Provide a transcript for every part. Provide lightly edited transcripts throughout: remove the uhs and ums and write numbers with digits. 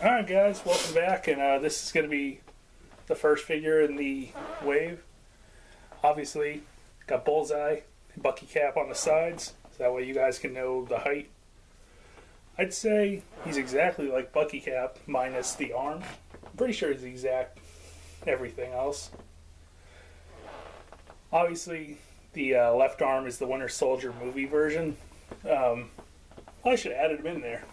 Alright guys, welcome back, and this is going to be the first figure in the wave. Obviously, got Bullseye and Bucky Cap on the sides, so that way you guys can know the height. I'd say he's exactly like Bucky Cap, minus the arm. I'm pretty sure he's exact everything else. Obviously, the left arm is the Winter Soldier movie version. I should have added him in there.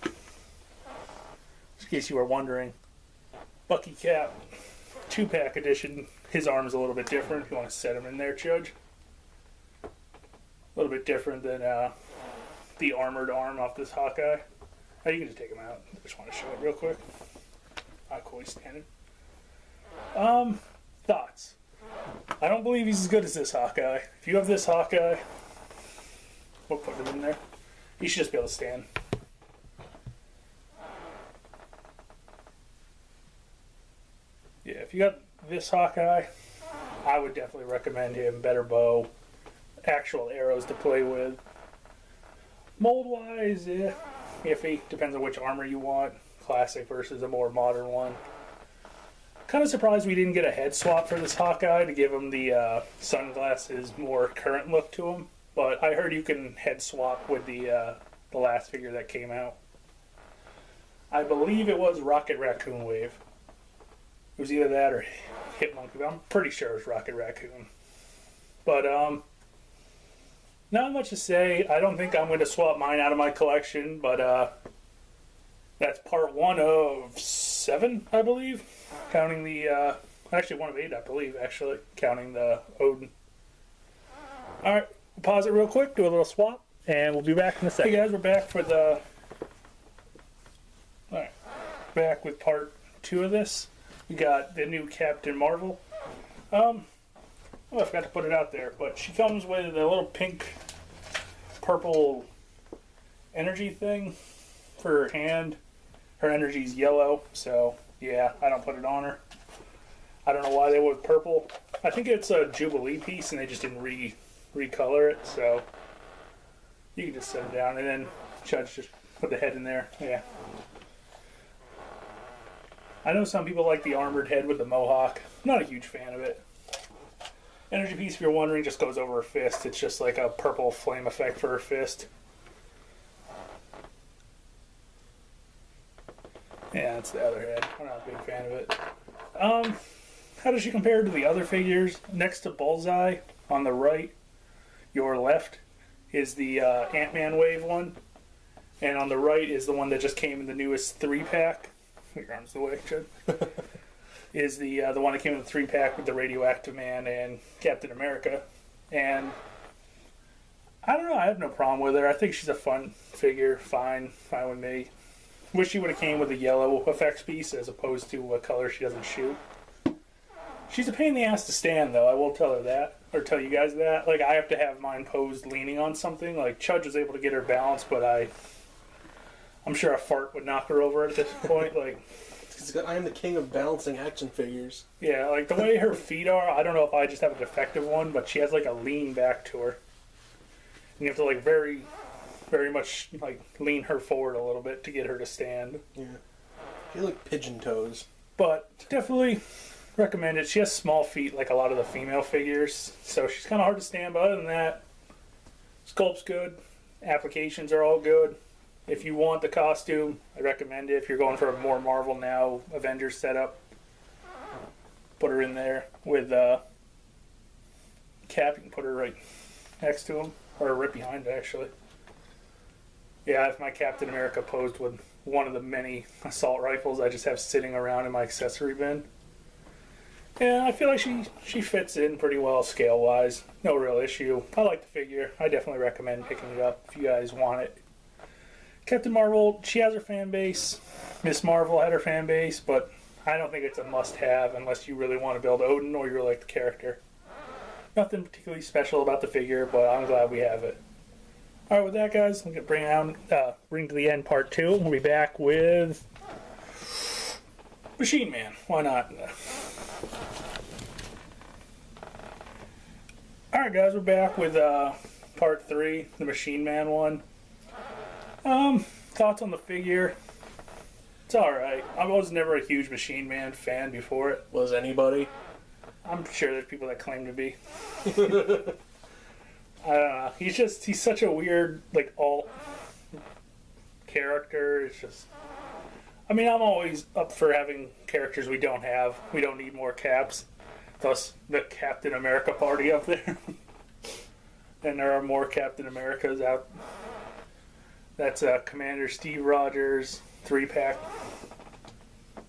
In case you were wondering, Bucky Cap 2-pack edition, his arm's a little bit different. If you want to set him in there, Judge. A little bit different than the armored arm off this Hawkeye. Oh, you can just take him out. I just want to show it real quick. How cool he's standing. Thoughts. I don't believe he's as good as this Hawkeye. If you have this Hawkeye, we'll put him in there. He should just be able to stand. Yeah, if you got this Hawkeye, I would definitely recommend him. Better bow, actual arrows to play with. Mold-wise, yeah, iffy. Depends on which armor you want. Classic versus a more modern one. Kind of surprised we didn't get a head swap for this Hawkeye to give him the sunglasses more current look to him. But I heard you can head swap with the last figure that came out. I believe it was Rocket Raccoon Wave. It was either that or Hitmonkey, but I'm pretty sure it was Rocket Raccoon. But, not much to say. I don't think I'm going to swap mine out of my collection, but, that's part 1 of 7, I believe. Counting the, actually 1 of 8, I believe, actually, counting the Odin. Alright, we'll pause it real quick, do a little swap, and we'll be back in a second. Hey guys, we're back for the, alright, back with part 2 of this. We got the new Captain Marvel. Oh, I forgot to put it out there, but she comes with a little pink, purple energy thing for her hand. Her energy's yellow, so yeah, I don't put it on her. I don't know why they went purple. I think it's a Jubilee piece and they just didn't recolor it, so you can just set it down and then Judge just put the head in there. Yeah. I know some people like the armored head with the mohawk. I'm not a huge fan of it. Energy piece, if you're wondering, just goes over her fist. It's just like a purple flame effect for her fist. Yeah, that's the other head. I'm not a big fan of it. How does she compare to the other figures? Next to Bullseye, on the right, your left, is the Ant-Man Wave one. And on the right is the one that just came in the newest 3-pack. Your arm's the way, Chad. Is the one that came in the 3-pack with the Radioactive Man and Captain America. And I don't know, I have no problem with her. I think she's a fun figure, fine with me. Wish she would have came with a yellow effects piece as opposed to a color she doesn't shoot. She's a pain in the ass to stand though, I will tell her that. Or tell you guys that. Like, I have to have mine posed leaning on something. Like, Chudge was able to get her balanced, but I'm sure a fart would knock her over at this point. Like, I am the king of balancing action figures. Yeah, like the way her feet are, I don't know if I just have a defective one, but she has like a lean back to her. And you have to like very, very much like lean her forward a little bit to get her to stand. Yeah. She like pigeon toes. But definitely recommend it. She has small feet like a lot of the female figures, so she's kind of hard to stand, but other than that, sculpt's good. Applications are all good. If you want the costume, I recommend it. If you're going for a more Marvel Now Avengers setup, put her in there with Cap. You can put her right next to him, or right behind it, actually. Yeah, I have my Captain America posed with one of the many assault rifles I just have sitting around in my accessory bin. Yeah, I feel like she fits in pretty well scale-wise. No real issue. I like the figure. I definitely recommend picking it up if you guys want it. Captain Marvel, she has her fan base. Miss Marvel had her fan base, but I don't think it's a must-have unless you really want to build Odin or you really like the character. Nothing particularly special about the figure, but I'm glad we have it. Alright, with that, guys, I'm going to bring to the end part 2. We'll be back with Machine Man. Why not? Alright, guys, we're back with part 3, the Machine Man one. Thoughts on the figure. It's alright. I was never a huge Machine Man fan before it. Was anybody? I'm sure there's people that claim to be. I don't know. He's such a weird, like, alt character. It's just... I mean, I'm always up for having characters we don't have. We don't need more Caps. Thus, the Captain America party up there. And there are more Captain Americas out. That's Commander Steve Rogers, 3-pack.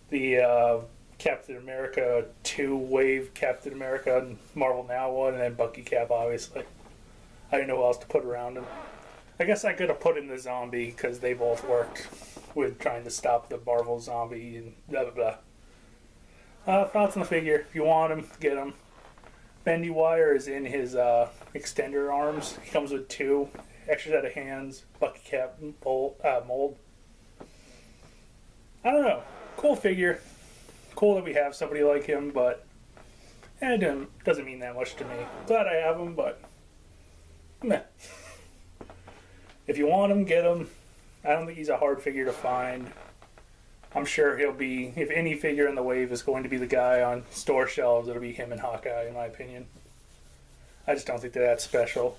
The Captain America 2 Wave Captain America and Marvel Now one, and then Bucky Cap, obviously. I didn't know what else to put around him. I guess I could have put in the zombie because they both worked with trying to stop the Marvel zombie and blah blah blah. Thoughts on the figure? If you want him, get him. Bendy wire is in his extender arms. He comes with 2 extra set of hands. Bucky Cap mold. I don't know. Cool figure. Cool that we have somebody like him, but it doesn't mean that much to me. Glad I have him, but meh. If you want him, get him. I don't think he's a hard figure to find. I'm sure he'll be, if any figure in the wave is going to be the guy on store shelves, it'll be him and Hawkeye, in my opinion. I just don't think they're that special.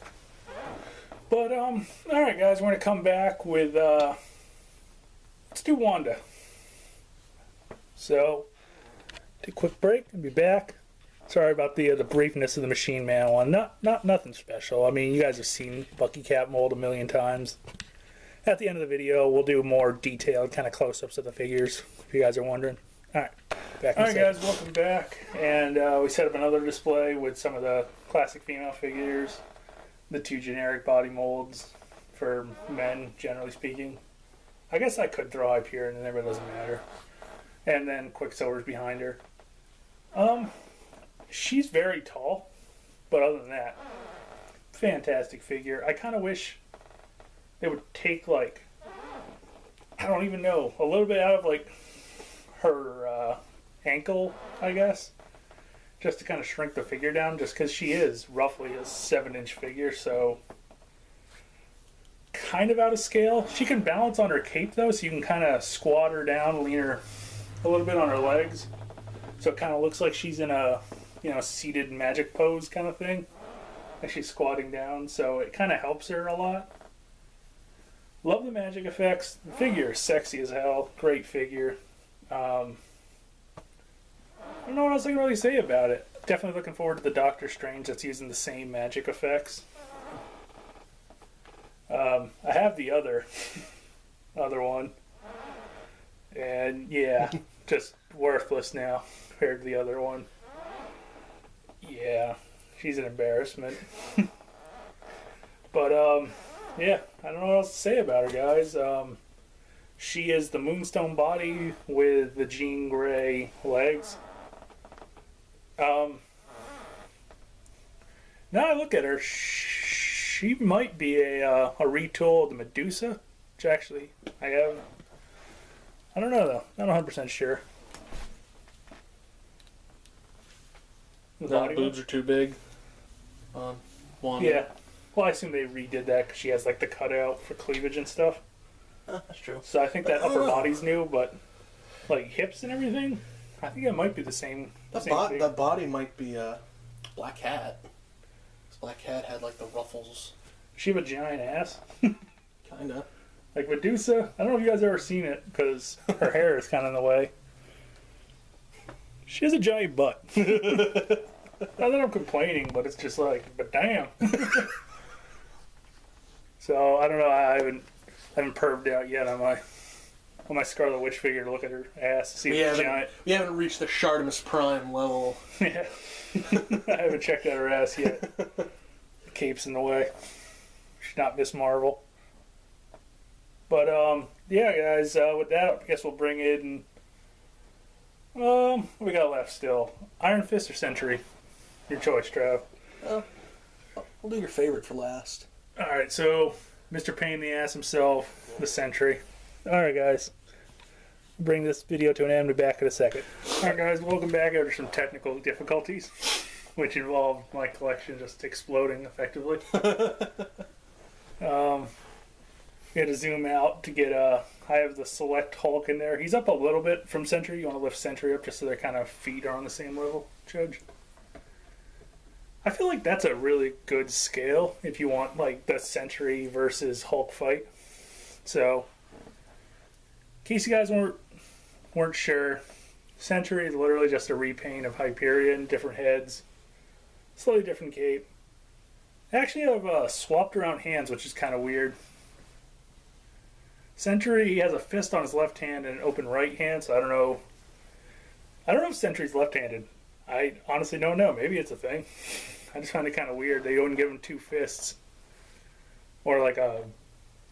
But, alright guys, we're going to come back with, let's do Wanda. So, take a quick break and be back. Sorry about the briefness of the Machine Man one. Not nothing special. I mean, you guys have seen Bucky Cap mold a million times. At the end of the video, we'll do more detailed kind of close-ups of the figures, if you guys are wondering. Alright, back in a second. Alright guys, welcome back. And we set up another display with some of the classic female figures. The 2 generic body molds for men, generally speaking. I guess I could throw Hyperion in there, but it doesn't matter. And then Quicksilver's behind her. She's very tall, but other than that, fantastic figure. I kind of wish they would take, like, I don't even know, a little bit out of, like, her ankle, I guess, just to kind of shrink the figure down, just because she is roughly a 7-inch figure, so kind of out of scale. She can balance on her cape, though, so you can kind of squat her down, lean her a little bit on her legs, so it kind of looks like she's in a, you know, seated magic pose kind of thing, like she's squatting down, so it kind of helps her a lot. Love the magic effects. The figure is sexy as hell. Great figure. I don't know what else I can really say about it. Definitely looking forward to the Doctor Strange that's using the same magic effects. I have the other one. And yeah, just worthless now compared to the other one. Yeah, she's an embarrassment. But, yeah, I don't know what else to say about her, guys. She is the Moonstone body with the Jean Grey legs. Now I look at her, she might be a retool of the Medusa, which actually I have. I don't know, though. Not 100% sure. The boobs are too big. One. Yeah. Well, I assume they redid that because she has, like, the cutout for cleavage and stuff. That's true. So I think that upper body's new, but, like, hips and everything, I think it might be the same. The body might be Black Cat. Black Cat had, like, the ruffles. Does she have a giant ass? Kinda. Like Medusa? I don't know if you guys ever seen it, because her hair is kind of in the way. She has a giant butt. Not that I'm complaining, but it's just like, but damn. So I don't know. I haven't perved out yet on my Scarlet Witch figure to look at her ass to see if it's giant. We haven't reached the Shartimus Prime level. Yeah. I haven't checked out her ass yet. The cape's in the way. She's not Miss Marvel. But yeah, guys. With that, I guess we'll bring in. What we got left still? Iron Fist or Sentry? Your choice, Trav. We'll do your favorite for last. Alright, so Mr. Pain in the Ass himself, the Sentry. Alright, guys. Bring this video to an end. We'll be back in a second. Alright, guys, welcome back after some technical difficulties, which involved my collection just exploding effectively. We had to zoom out to get I have the Select Hulk in there. He's up a little bit from Sentry. You want to lift Sentry up just so their kind of feet are on the same level, Judge. I feel like that's a really good scale if you want like the Sentry versus Hulk fight. So, in case you guys weren't sure, Sentry is literally just a repaint of Hyperion, different heads, slightly different cape. I actually have swapped around hands, which is kind of weird. Sentry, he has a fist on his left hand and an open right hand, so I don't know. I don't know if Sentry's left-handed. I honestly don't know. Maybe it's a thing. I just find it kind of weird. They wouldn't give him two fists. Or like a,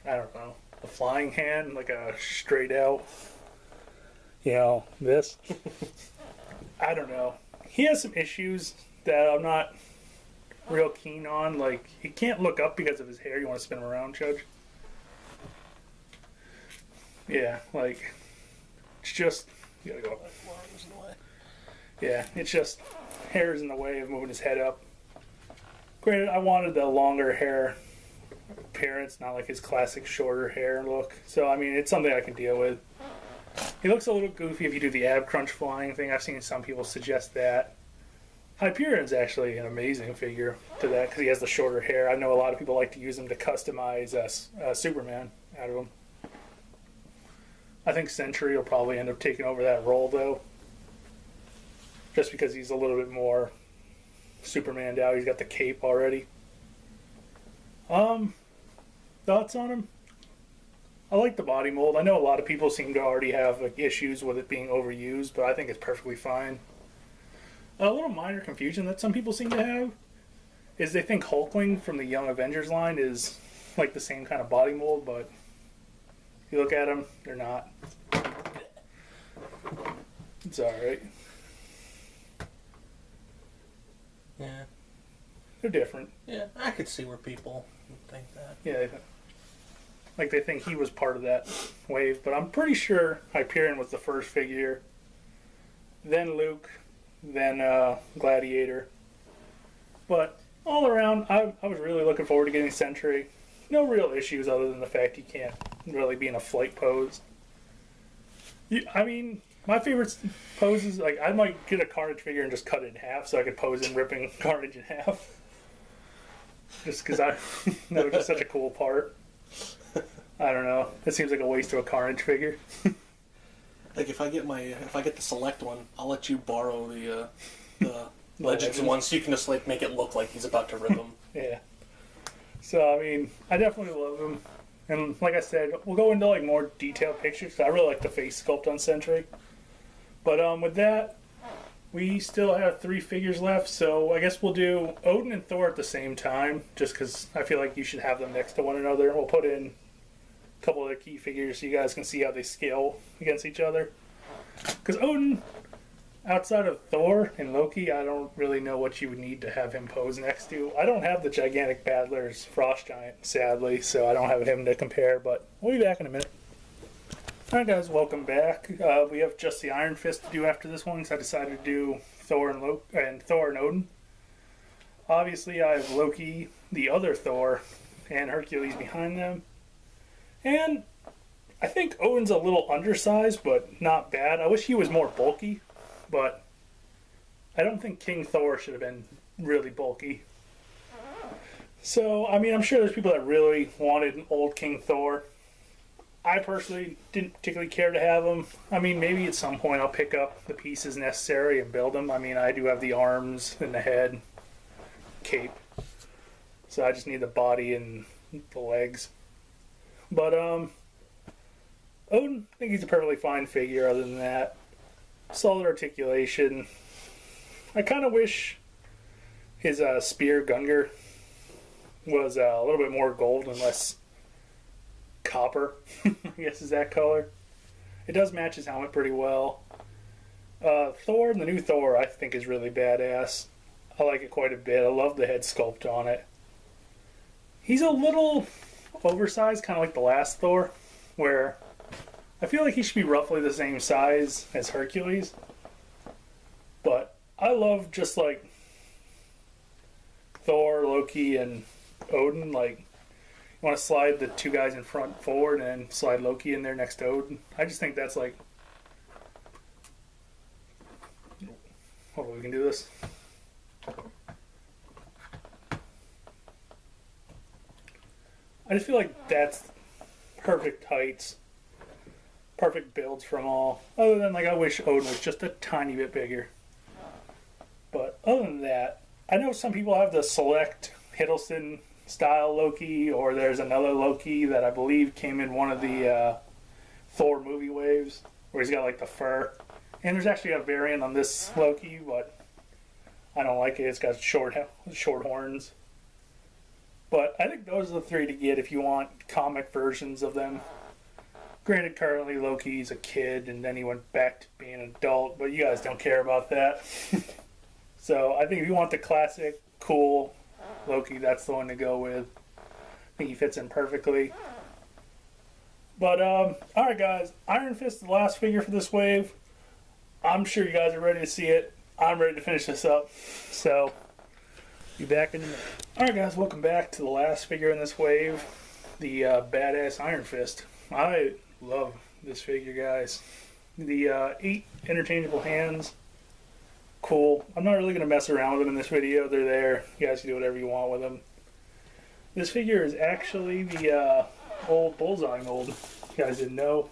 I don't know, a flying hand, like a straight out, you know, this. I don't know. He has some issues that I'm not real keen on. Like, he can't look up because of his hair. You want to spin him around, Judge? Yeah, like, it's just, you gotta go. Yeah, it's just, hair's in the way of moving his head up. Granted, I wanted the longer hair appearance, not like his classic shorter hair look. So, I mean, it's something I can deal with. He looks a little goofy if you do the ab crunch flying thing. I've seen some people suggest that. Hyperion's actually an amazing figure to that because he has the shorter hair. I know a lot of people like to use him to customize Superman out of him. I think Sentry will probably end up taking over that role, though. Just because he's a little bit more Superman'd out. He's got the cape already. Thoughts on him? I like the body mold. I know a lot of people seem to already have like issues with it being overused, but I think it's perfectly fine. A little minor confusion that some people seem to have is they think Hulkling from the Young Avengers line is like the same kind of body mold, but if you look at them, they're not. It's alright. Yeah. They're different. Yeah, I could see where people think that. Yeah, they think he was part of that wave, but I'm pretty sure Hyperion was the first figure, then Luke, then Gladiator. But all around, I was really looking forward to getting Sentry. No real issues other than the fact he can't really be in a flight pose. I mean, my favorite pose is, like, I might get a Carnage figure and just cut it in half so I could pose in ripping Carnage in half. Just because that was just such a cool part. I don't know. It seems like a waste of a Carnage figure. Like if I get the Select one, I'll let you borrow the Legends one so you can just like make it look like he's about to rip them. Yeah. So I mean, I definitely love him, and like I said, we'll go into like more detailed pictures. 'Cause I really like the face sculpt on Sentry. But with that, we still have 3 figures left, so I guess we'll do Odin and Thor at the same time, just because I feel like you should have them next to one another. We'll put in a couple of their key figures so you guys can see how they scale against each other. Because Odin, outside of Thor and Loki, I don't really know what you would need to have him pose next to. I don't have the gigantic Battler's Frost Giant, sadly, so I don't have him to compare, but we'll be back in a minute. Alright guys, welcome back. We have just the Iron Fist to do after this one, because I decided to do Thor and Odin. Obviously I have Loki, the other Thor, and Hercules behind them. And I think Odin's a little undersized, but not bad. I wish he was more bulky, but I don't think King Thor should have been really bulky. So, I mean, I'm sure there's people that really wanted an old King Thor. I personally didn't particularly care to have him. I mean, maybe at some point I'll pick up the pieces necessary and build them. I mean, I do have the arms and the head, cape. So I just need the body and the legs. But, Odin, I think he's a perfectly fine figure other than that. Solid articulation. I kind of wish his spear Gungar was a little bit more gold and less copper, I guess is that color. It does match his helmet pretty well. Thor, the new Thor, I think is really badass. I like it quite a bit. I love the head sculpt on it. He's a little oversized, kind of like the last Thor, where I feel like he should be roughly the same size as Hercules. But I love just like Thor, Loki, and Odin. Like, You want to slide the two guys in front forward and slide Loki in there next to Odin. I just think that's like... Hold on, we can do this. I just feel like that's perfect heights. Perfect builds from all. Other than, like, I wish Odin was just a tiny bit bigger. But other than that, I know some people have the select Hiddleston style Loki, or there's another Loki that I believe came in one of the Thor movie waves, where he's got like the fur. And there's actually a variant on this Loki, but I don't like it. It's got short horns. But I think those are the three to get if you want comic versions of them. Granted, currently Loki's a kid, and then he went back to being an adult, but you guys don't care about that. So I think if you want the classic, cool Loki, that's the one to go with. I think he fits in perfectly. But, alright guys, Iron Fist is the last figure for this wave. I'm sure you guys are ready to see it. I'm ready to finish this up. So, be back in a minute. Alright guys, welcome back to the last figure in this wave. The badass Iron Fist. I love this figure, guys. The 8 interchangeable hands. Cool. I'm not really going to mess around with them in this video. They're there. You guys can do whatever you want with them. This figure is actually the old Bullseye mold. You guys didn't know.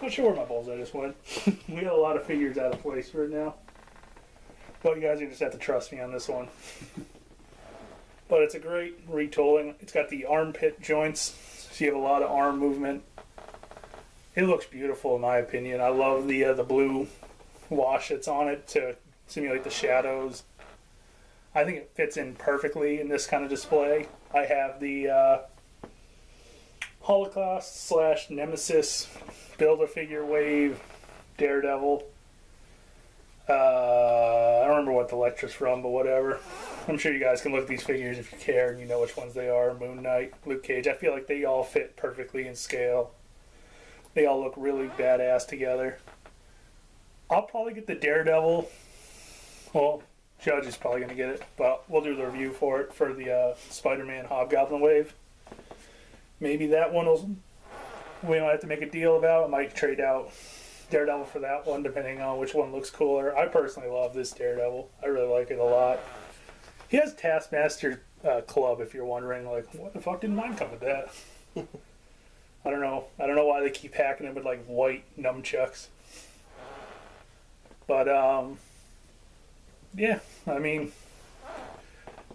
Not sure where my Bullseye just went. We got a lot of figures out of place right now. But you guys just have to trust me on this one. But it's a great retooling. It's got the armpit joints, so you have a lot of arm movement. It looks beautiful in my opinion. I love the blue wash that's on it to simulate the shadows. I think it fits in perfectly in this kind of display. I have the Holocaust / Nemesis Build-A-Figure Wave Daredevil. I don't remember what the lecture's from, but whatever. I'm sure you guys can look at these figures if you care and you know which ones they are. Moon Knight, Luke Cage. I feel like they all fit perfectly in scale. They all look really badass together. I'll probably get the Daredevil. Well, Judge is probably going to get it, but we'll do the review for it for the Spider-Man Hobgoblin Wave. Maybe that one we don't have to make a deal about. I might trade out Daredevil for that one, depending on which one looks cooler. I personally love this Daredevil. I really like it a lot. He has Taskmaster Club, if you're wondering, like, what the fuck didn't mine come with that? I don't know. I don't know why they keep hacking him with, like, white nunchucks. But, yeah, I mean,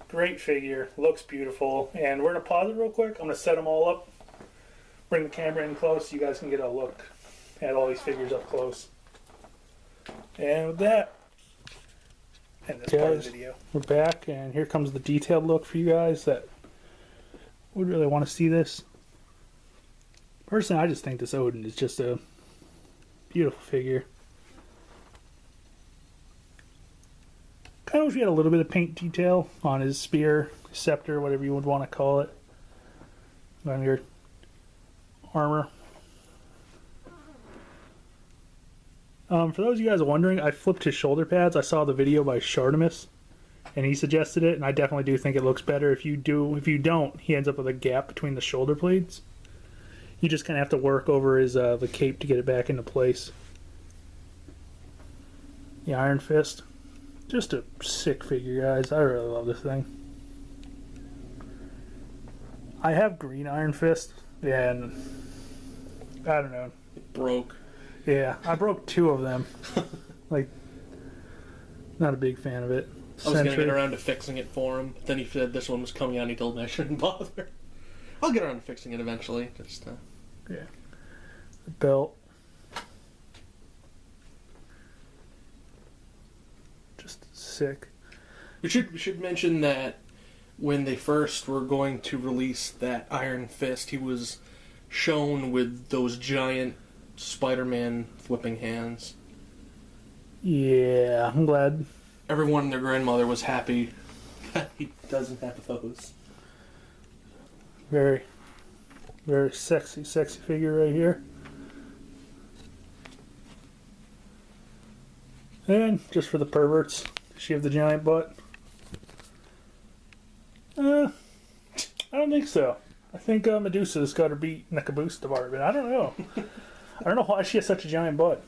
great figure. Looks beautiful. And we're going to pause it real quick. I'm going to set them all up. Bring the camera in close so you guys can get a look at all these figures up close. And with that, end this part of the video. We're back, and here comes the detailed look for you guys that would really want to see this. Personally, I just think this Odin is just a beautiful figure. Kind of wish we had a little bit of paint detail on his spear, scepter, whatever you would want to call it, on your armor. For those of you guys wondering, I flipped his shoulder pads. I saw the video by Shartimus, and he suggested it, and I definitely do think it looks better. If you don't, he ends up with a gap between the shoulder blades. You just kind of have to work over his the cape to get it back into place. The Iron Fist. Just a sick figure, guys. I really love this thing. I have green Iron Fist, and I don't know. It broke. Yeah, I broke 2 of them. Like, not a big fan of it. I was going to get around to fixing it for him, but then he said this one was coming out and he told me I shouldn't bother. I'll get around to fixing it eventually. Just yeah. The belt. Just sick. We should mention that when they first were going to release that Iron Fist, he was shown with those giant Spider-Man flipping hands. Yeah, I'm glad. Everyone and their grandmother was happy that he doesn't have those. Very, very sexy figure right here. And just for the perverts, does she have the giant butt? don't think so. I think Medusa's got her beat in the caboose department. I don't know. I don't know why she has such a giant butt.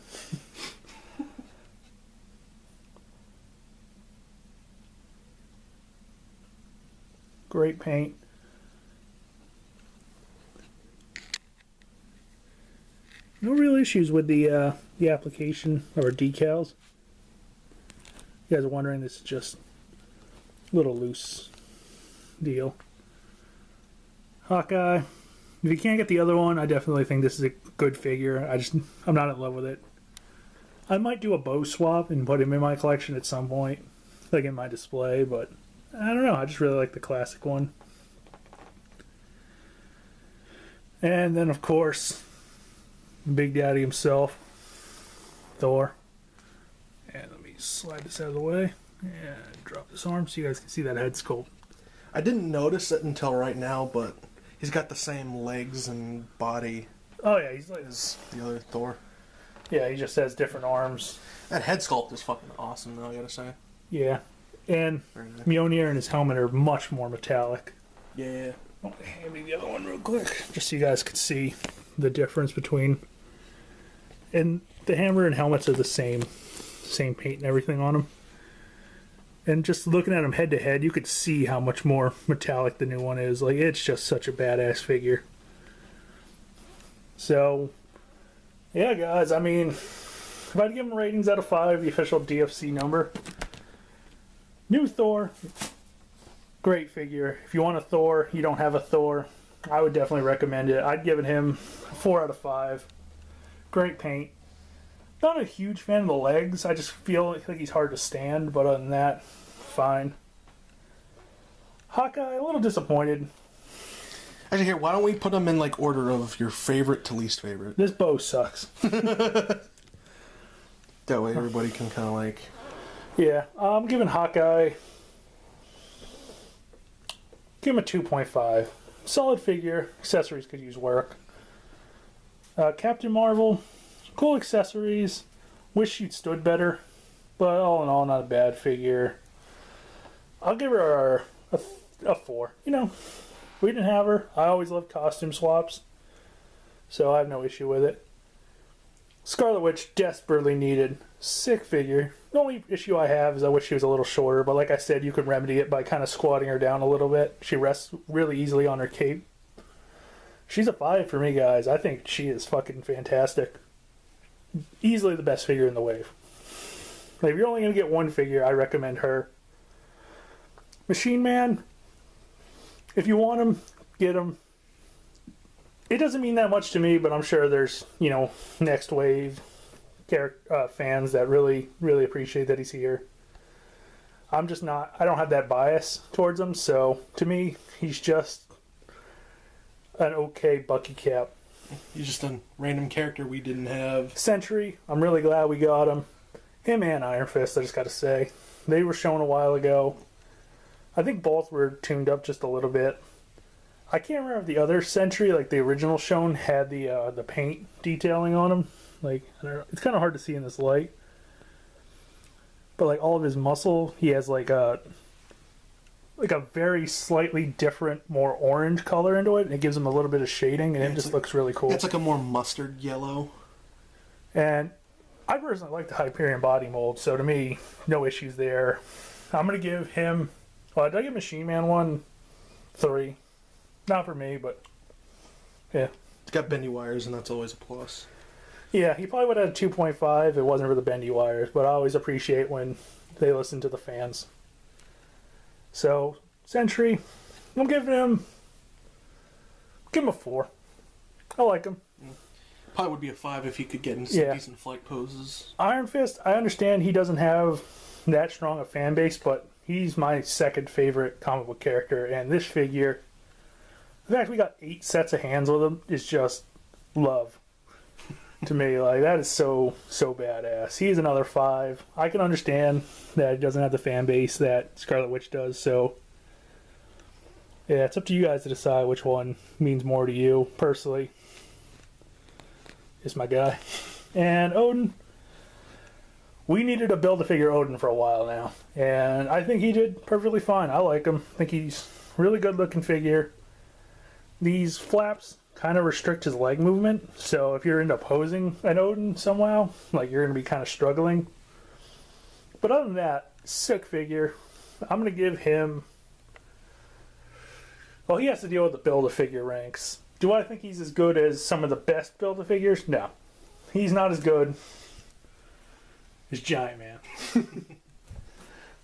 Great paint. No real issues with the application or decals. You guys are wondering, this is just a little loose deal. Hawkeye. If you can't get the other one, I definitely think this is a good figure. I'm not in love with it. I might do a bow swap and put him in my collection at some point, like in my display, but I don't know. I just really like the classic one. And then, of course, Big Daddy himself, Thor. And let me slide this out of the way and drop this arm so you guys can see that head sculpt. I didn't notice it until right now, but he's got the same legs and body Oh yeah, he's like as the other Thor. Yeah, he just has different arms. That head sculpt is fucking awesome, though, I gotta say. Yeah, and Mjolnir and his helmet are much more metallic. Yeah. Oh, hand me the other one real quick, just so you guys could see the difference between. And the hammer and helmets are the same paint and everything on them. And just looking at them head to head, you could see how much more metallic the new one is. Like, it's just such a badass figure. So, yeah, guys, I mean, if I'd give them ratings out of 5, the official DFC number, new Thor, great figure. If you want a Thor, you don't have a Thor, I would definitely recommend it. I'd give it him a 4 out of 5. Great paint. Not a huge fan of the legs. I just feel like he's hard to stand, but other than that, fine. Hawkeye, a little disappointed. Actually, here, why don't we put them in, like, order of your favorite to least favorite? This bow sucks. That way everybody can kind of, like... Yeah, I'm giving Hawkeye... Give him a 2.5. Solid figure. Accessories could use work. Captain Marvel... Cool accessories. Wish she'd stood better. But all in all, not a bad figure. I'll give her a 4. You know, we didn't have her. I always loved costume swaps. So I have no issue with it. Scarlet Witch, desperately needed. Sick figure. The only issue I have is I wish she was a little shorter. But like I said, you could remedy it by kind of squatting her down a little bit. She rests really easily on her cape. She's a 5 for me, guys. I think she is fucking fantastic. Easily the best figure in the wave. Like, if you're only going to get one figure, I recommend her. Machine Man, if you want him, get him. It doesn't mean that much to me, but I'm sure there's, you know, next wave fans that really, really appreciate that he's here. I'm just not, I don't have that bias towards him, so to me, he's just an okay Bucky Cap. He's just a random character we didn't have. Sentry, I'm really glad we got him. Him and Iron Fist, I just gotta say. They were shown a while ago. I think both were tuned up just a little bit. I can't remember if the other Sentry, like the original shown, had the paint detailing on him. Like, I don't know, it's kind of hard to see in this light. But like all of his muscle, he has like a very slightly different, more orange color into it, and it gives him a little bit of shading, and it just looks really cool. It's like a more mustard yellow. And I personally like the Hyperion body mold, so to me, no issues there. I'm going to give him... Well, did I give Machine Man one? 3. Not for me, but... Yeah. It's got bendy wires, and that's always a plus. Yeah, he probably would have had a 2.5 if it wasn't for the bendy wires, but I always appreciate when they listen to the fans. So, Sentry, I'm giving him... Give him a 4. I like him. Probably would be a 5 if he could get into some decent flight poses. Iron Fist, I understand he doesn't have that strong a fan base, but he's my second favorite comic book character, and this figure, the fact we got 8 sets of hands with him is just love to me. Like, that is so badass. He's another 5. I can understand that he doesn't have the fan base that Scarlet Witch does, so yeah, it's up to you guys to decide which one means more to you. Personally, is my guy. And Odin, we needed to build a figure Odin for a while now, and I think he did perfectly fine. I like him. I think he's a really good looking figure. these flaps kind of restrict his leg movement, so if you're into posing an Odin somehow, like you're going to be kind of struggling. But other than that, sick figure. I'm going to give him... Well, he has to deal with the Build-A-Figure ranks. Do I think he's as good as some of the best Build-A-Figures? No. He's not as good as Giant Man.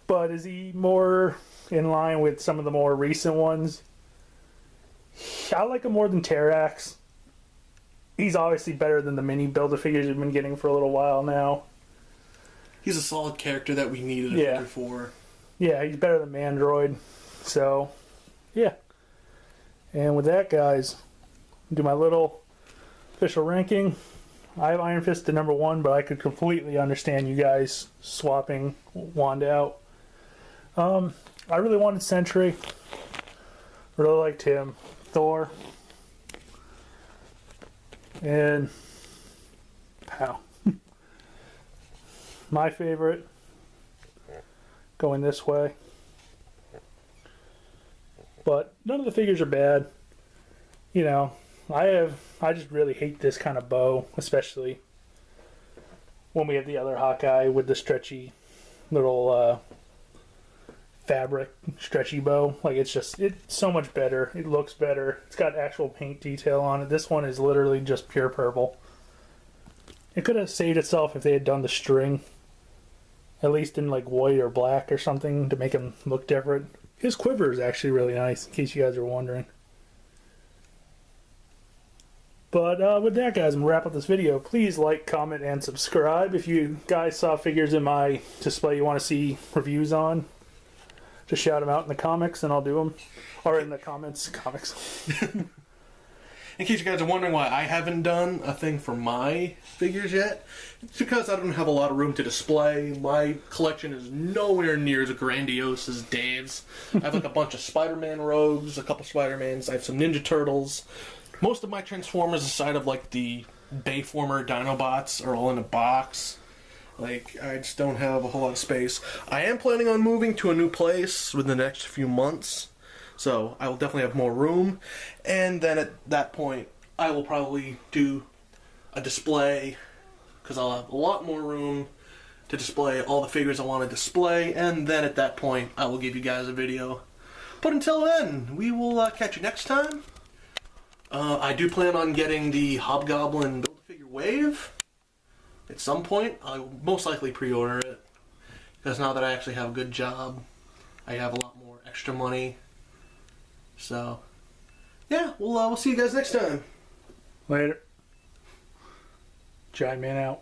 But is he more in line with some of the more recent ones? I like him more than Terrax. He's obviously better than the mini Build-A-Figures we've been getting for a little while now. He's a solid character that we needed a figure for. Yeah, he's better than Mandroid. So, yeah. And with that, guys, do my little official ranking. I have Iron Fist to number 1, but I could completely understand you guys swapping Wanda out. I really wanted Sentry. Really liked him. Thor. And Pow. My favorite, going this way. But none of the figures are bad. You know, I just really hate this kind of bow, especially when we have the other Hawkeye with the stretchy little fabric stretchy bow. Like, it's so much better. It looks better. It's got actual paint detail on it. This one is literally just pure purple. It could have saved itself if they had done the string, at least in like white or black or something, to make him look different. His quiver is actually really nice, in case you guys are wondering. But with that, guys, I'm going to wrap up this video. Please like, comment, and subscribe. If you guys saw figures in my display you want to see reviews on, just shout them out in the comics and I'll do them. Or in the comics. In case you guys are wondering why I haven't done a thing for my figures yet, it's because I don't have a lot of room to display. My collection is nowhere near as grandiose as Dave's. I have like a bunch of Spider-Man rogues, a couple Spider-Mans, I have some Ninja Turtles. Most of my Transformers, aside of like the Bayformer Dinobots, are all in a box. Like, I just don't have a whole lot of space. I am planning on moving to a new place within the next few months, so I will definitely have more room. And then at that point, I will probably do a display, because I'll have a lot more room to display all the figures I want to display. And then at that point, I will give you guys a video. But until then, we will catch you next time. I do plan on getting the Hobgoblin Build-A-Figure Wave. At some point, I will most likely pre-order it. Because now that I actually have a good job, I have a lot more extra money. So, yeah, we'll see you guys next time. Later. Giant Man out.